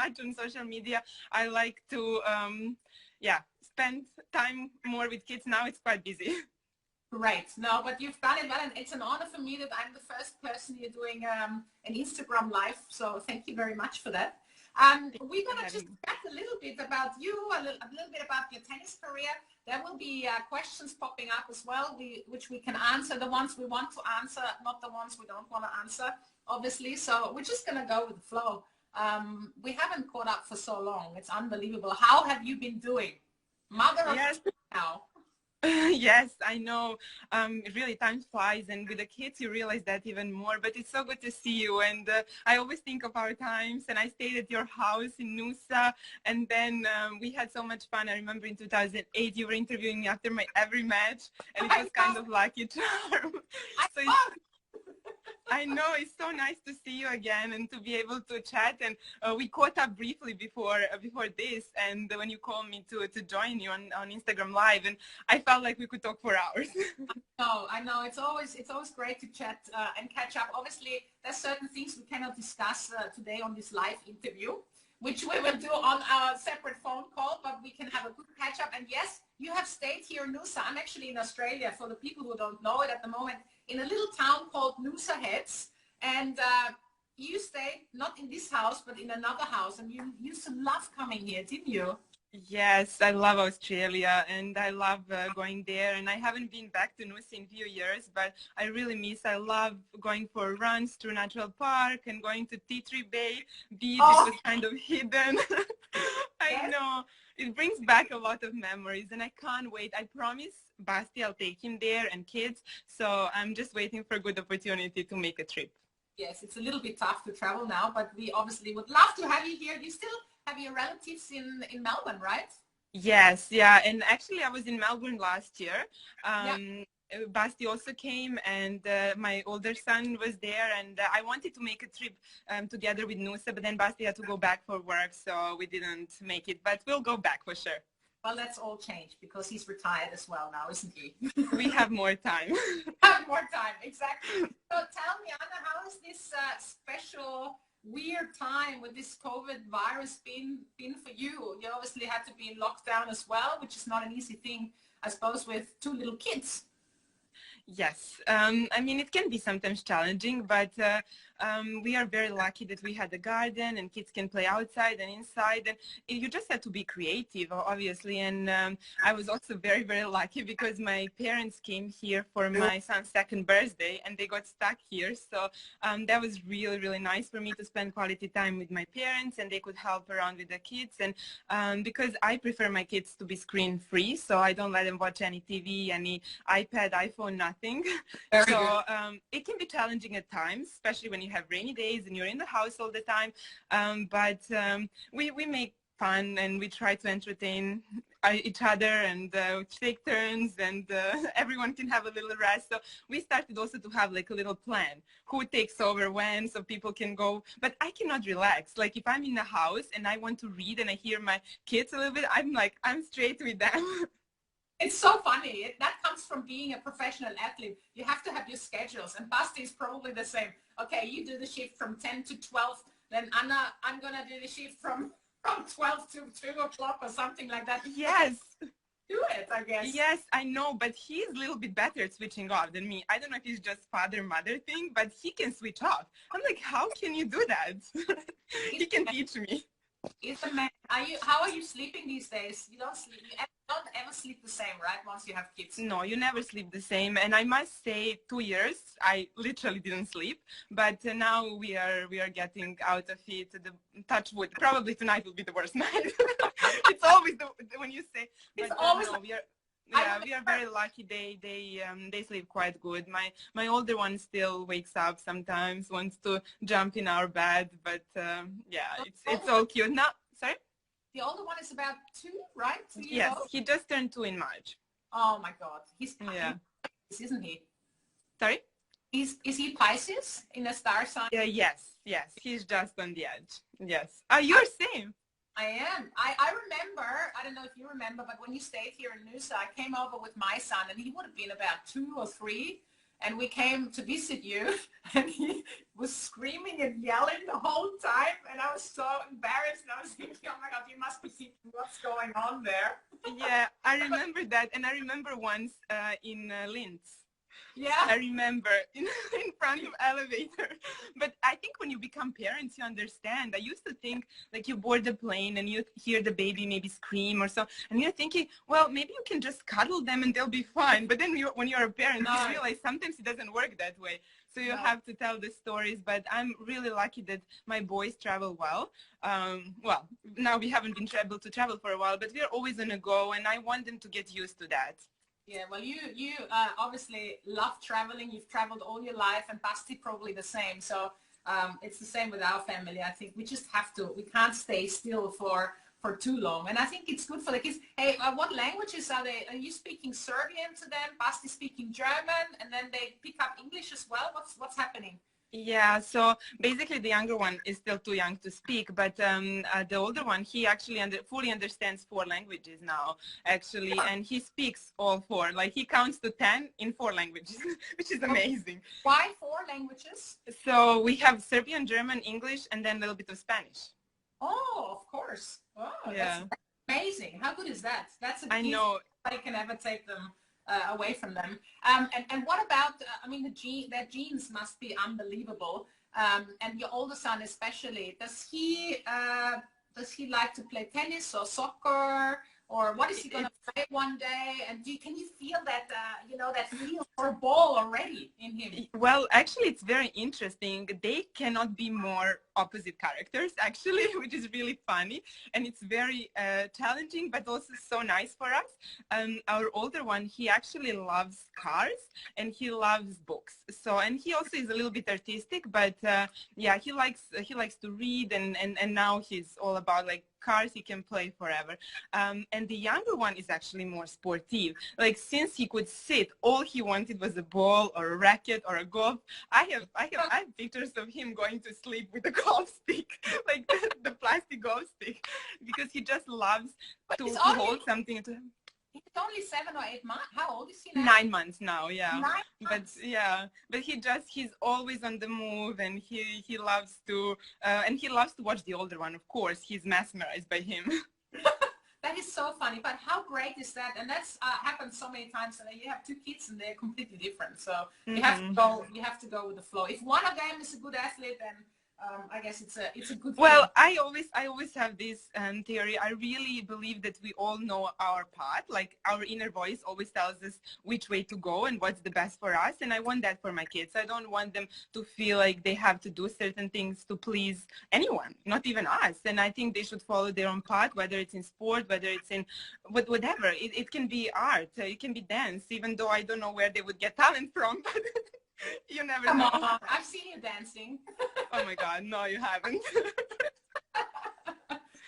much on social media. I like to, yeah, spend time more with kids. Now it's quite busy. Right. No, but you've done it well, and it's an honor for me that I'm the first person you're doing an Instagram live. So thank you very much for that. We're going to just chat a little bit about you, a little bit about your tennis career. There will be questions popping up as well, which we can answer, the ones we want to answer, not the ones we don't want to answer, obviously. So we're just going to go with the flow. We haven't caught up for so long. It's unbelievable. How have you been doing? Mother of two now. Yes, I know. Really, time flies, and with the kids, you realize that even more. But it's so good to see you. And I always think of our times. And I stayed at your house in Nusa, and then we had so much fun. I remember in 2008, you were interviewing me after my every match, and it was kind of lucky charm. So I know, it's so nice to see you again and to be able to chat. And we caught up briefly before this, and when you called me to join you on Instagram Live, and I felt like we could talk for hours. I know. It's always great to chat and catch up. Obviously, there's certain things we cannot discuss today on this live interview, which we will do on a separate phone call, but we can have a good catch up. And yes, you have stayed here in Nusa. I'm actually in Australia, for the people who don't know it at the moment, in a little town called Nusa Heads. And you stayed not in this house, but in another house. And you used to love coming here, didn't you? Yes, I love Australia, and I love going there. And I haven't been back to Nusa in a few years, but I really miss. I love going for runs through Natural Park and going to Tea Tree Bay Beach. Oh. It was kind of hidden. I know. It brings back a lot of memories, and I can't wait. I promise Basti I'll take him there and kids. So I'm just waiting for a good opportunity to make a trip. Yes, it's a little bit tough to travel now, but we obviously would love to have you here. You still have your relatives in Melbourne, right? Yes, yeah. And actually, I was in Melbourne last year. Yeah. Basti also came, and my older son was there, and I wanted to make a trip together with Nusa, but then Basti had to go back for work, so we didn't make it, but we'll go back for sure. Well, that's all changed because he's retired as well now, isn't he? We have more time. Have more time, exactly. So tell me, Anna, how has this special, weird time with this COVID virus been for you? You obviously had to be in lockdown as well, which is not an easy thing, I suppose, with two little kids. Yes, I mean, it can be sometimes challenging, but we are very lucky that we had a garden and kids can play outside and inside, and you just have to be creative, obviously. And I was also very, very lucky because my parents came here for my son's second birthday and they got stuck here. So that was really, really nice for me to spend quality time with my parents, and they could help around with the kids. And because I prefer my kids to be screen free, so I don't let them watch any TV, any iPad, iPhone, nothing. So it can be challenging at times, especially when you have rainy days and you're in the house all the time. But we make fun and we try to entertain each other and take turns, and everyone can have a little rest. So we started also to have like a little plan, who takes over when, so people can go. But I cannot relax. Like if I'm in the house and I want to read and I hear my kids a little bit, I'm straight with them. It's so funny. That comes from being a professional athlete. You have to have your schedules, and Basti is probably the same. Okay, you do the shift from 10 to 12, then Anna, I'm going to do the shift from 12 to 2 o'clock or something like that. Yes. Do it, I guess. Yes, I know, but he's a little bit better at switching off than me. I don't know if it's just father-mother thing, but he can switch off. I'm like, how can you do that? He can teach me. It's a man. How are you sleeping these days? You don't sleep. You don't ever sleep the same, right? Once you have kids. No, you never sleep the same. And I must say, 2 years, I literally didn't sleep. But now we are getting out of it. The touch wood. Probably tonight will be the worst night. It's always when you say. It's but, always. No, we are very lucky. They sleep quite good. My older one still wakes up sometimes, wants to jump in our bed, but yeah, it's all cute. Now, sorry. The older one is about 2, right? 2 years yes, old? He just turned 2 in March. Oh my God, he's Pisces, isn't he? Sorry. Is he Pisces in a star sign? Yes. He's just on the edge. Yes. You're same. I am. I remember, I don't know if you remember, but when you stayed here in Nusa, I came over with my son, and he would have been about 2 or 3. and we came to visit you, and he was screaming and yelling the whole time, and I was so embarrassed, and I was thinking, oh my God, you must be thinking, what's going on there? Yeah, I remember that, and I remember once in Linz. Yeah. I remember in front of elevator. But I think when you become parents, you understand. I used to think like you board the plane and you hear the baby maybe scream or so, and you're thinking, well, maybe you can just cuddle them and they'll be fine. But then when you're a parent, you realize sometimes it doesn't work that way. So you have to tell the stories. But I'm really lucky that my boys travel well. Well, now we haven't been able to travel for a while, but we're always on a go, and I want them to get used to that. Yeah, well, you obviously love traveling. You've traveled all your life, and Basti probably the same. So it's the same with our family. I think we just have to. We can't stay still for too long. And I think it's good for the kids. Hey, what languages are they? Are you speaking Serbian to them? Basti speaking German, and then they pick up English as well. What's happening? Yeah, so basically the younger one is still too young to speak, but the older one, he actually fully understands 4 languages now, actually, and he speaks all 4. Like he counts to 10 in 4 languages, which is amazing. Why 4 languages? So we have Serbian, German, English, and then a little bit of Spanish. Oh, of course. Oh, yeah. That's amazing. How good is that? That's a gift. Nobody can ever take them away from them. And what about, I mean, their genes must be unbelievable. And your older son especially, does he like to play tennis or soccer, or what is he going to play one day? And can you feel that, that feel for a ball already in him? Well, actually, it's very interesting. They cannot be more opposite characters, actually, which is really funny. And it's very challenging, but also so nice for us. Our older one, he actually loves cars and he loves books. So, and he also is a little bit artistic, but yeah, he likes to read, and now he's all about like cars. He can play forever. And the younger one is actually more sportive. Like since he could sit, all he wanted was a ball or a racket or a golf. I have pictures of him going to sleep with a golf stick, like the plastic golf stick, because he just loves to hold something. He's only 7 or 8 months. How old is he now? 9 months now, yeah. 9 months. But yeah, but he's always on the move, and he loves to watch the older one. Of course, he's mesmerized by him. That is so funny. But how great is that? And that's happened so many times. And you have 2 kids, and they're completely different. So you have to go. You have to go with the flow. If one of them is a good athlete, then I guess it's a good thing. Well, I always have this theory. I really believe that we all know our path. Like our inner voice always tells us which way to go and what's the best for us. And I want that for my kids. I don't want them to feel like they have to do certain things to please anyone, not even us. And I think they should follow their own path, whether it's in sport, whether it's in whatever. It can be art, it can be dance, even though I don't know where they would get talent from. You never know. Come on, I've seen you dancing. Oh my God, no, you haven't.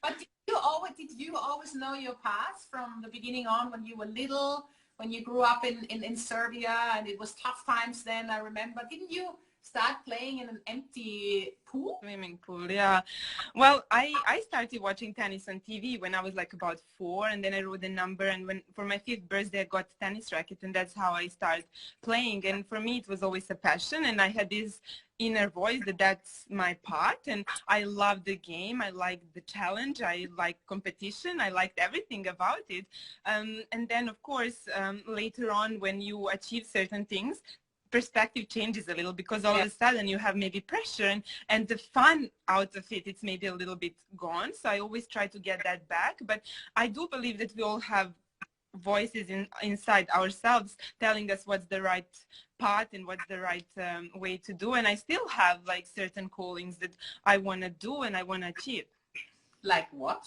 But did you always know your path from the beginning on, when you were little, when you grew up in Serbia, and it was tough times then? I remember. Didn't you start playing in an empty pool? Swimming pool, yeah. Well, I started watching tennis on TV when I was like about 4, and then I wrote the number, and for my 5th birthday I got a tennis racket, and that's how I started playing. And for me it was always a passion, and I had this inner voice that's my path, and I loved the game. I liked the challenge. I liked competition. I liked everything about it. And then of course later on, when you achieve certain things, perspective changes a little, because all of a sudden you have maybe pressure, and the fun out of it's maybe a little bit gone. So I always try to get that back. But I do believe that we all have voices inside ourselves telling us what's the right path and what's the right way to do. And I still have like certain callings that I want to do and I want to achieve. Like what?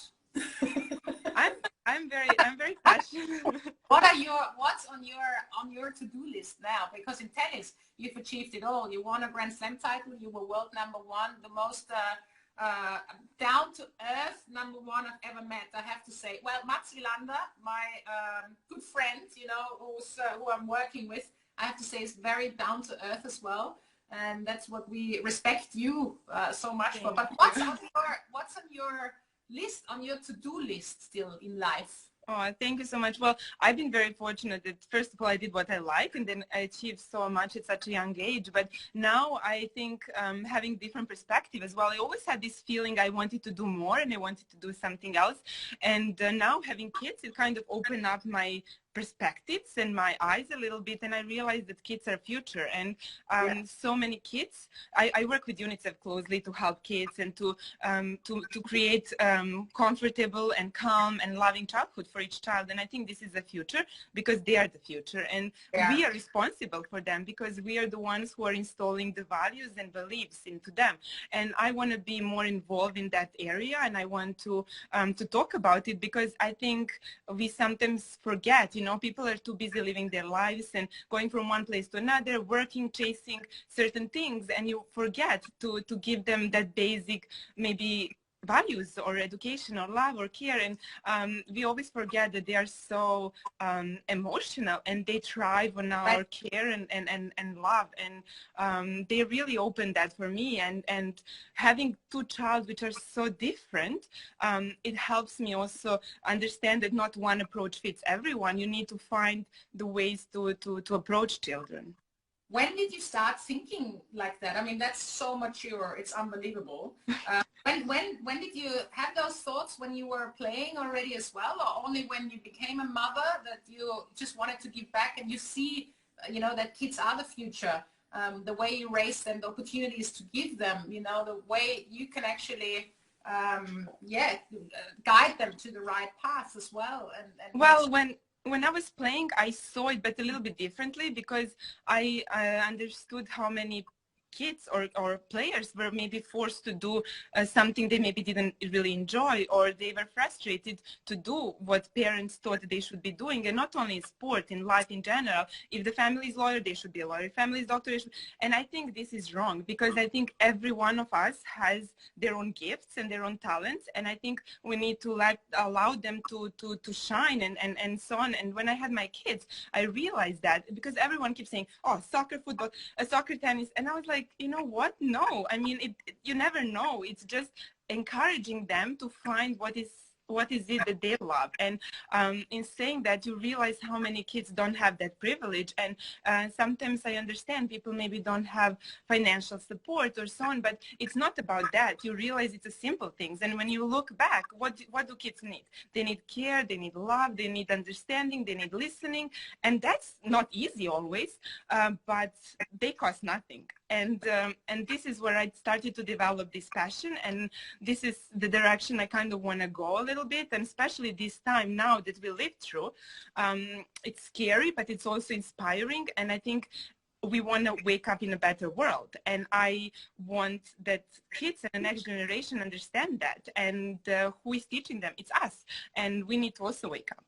I'm very passionate. What's on your to-do list now? Because in tennis you've achieved it all. You won a Grand Slam title. You were world #1, the most down-to-earth #1 I've ever met, I have to say. Well, Mats Wilander, my good friend, who I'm working with, I have to say is very down-to-earth as well. And that's what we respect you so much for. But what's on your list, on your to-do list still in life? Oh, thank you so much. Well, I've been very fortunate that first of all, I did what I like and then I achieved so much at such a young age. But now I think having different perspective as well, I always had this feeling I wanted to do more and I wanted to do something else. And now having kids, it kind of opened up my perspectives and my eyes a little bit, and I realized that kids are future, and so many kids. I work with UNICEF closely to help kids and to create comfortable and calm and loving childhood for each child. And I think this is the future because they are the future, and we are responsible for them because we are the ones who are installing the values and beliefs into them. And I want to be more involved in that area, and I want to talk about it because I think we sometimes forget, you know, people are too busy living their lives and going from one place to another, working, chasing certain things, and you forget to give them that basic maybe values or education or love or care. And we always forget that they are so emotional and they thrive on our care and love, and they really opened that for me. And having two children which are so different, it helps me also understand that not one approach fits everyone. You need to find the ways to approach children. When did you start thinking like that? I mean, that's so mature. It's unbelievable. When did you have those thoughts, when you were playing already as well, or only when you became a mother that you just wanted to give back and you see, you know, that kids are the future, the way you raise them, the opportunities to give them, you know, the way you can actually, guide them to the right path as well. And well, when I was playing, I saw it, but a little bit differently because I understood how many kids or players were maybe forced to do something they maybe didn't really enjoy, or they were frustrated to do what parents thought they should be doing. And not only in sport, in life in general, if the family is lawyer, they should be a lawyer. If family is doctor, and I think this is wrong because I think every one of us has their own gifts and their own talents, and I think we need to allow them to shine and so on. And when I had my kids, I realized that because everyone keeps saying, oh, soccer, football, soccer, tennis, and I was like, you know what? No, I mean, you never know. It's just encouraging them to find what is it that they love. And in saying that, you realize how many kids don't have that privilege. And sometimes I understand people maybe don't have financial support or so on, but it's not about that. You realize it's a simple things. And when you look back, what do kids need? They need care, they need love, they need understanding, they need listening. And that's not easy always, but they cost nothing. And this is where I started to develop this passion, and this is the direction I kind of want to go a little bit. And especially this time now that we live through, it's scary, but it's also inspiring. And I think we want to wake up in a better world, and I want that kids and the next generation understand that. And who is teaching them? It's us, and we need to also wake up.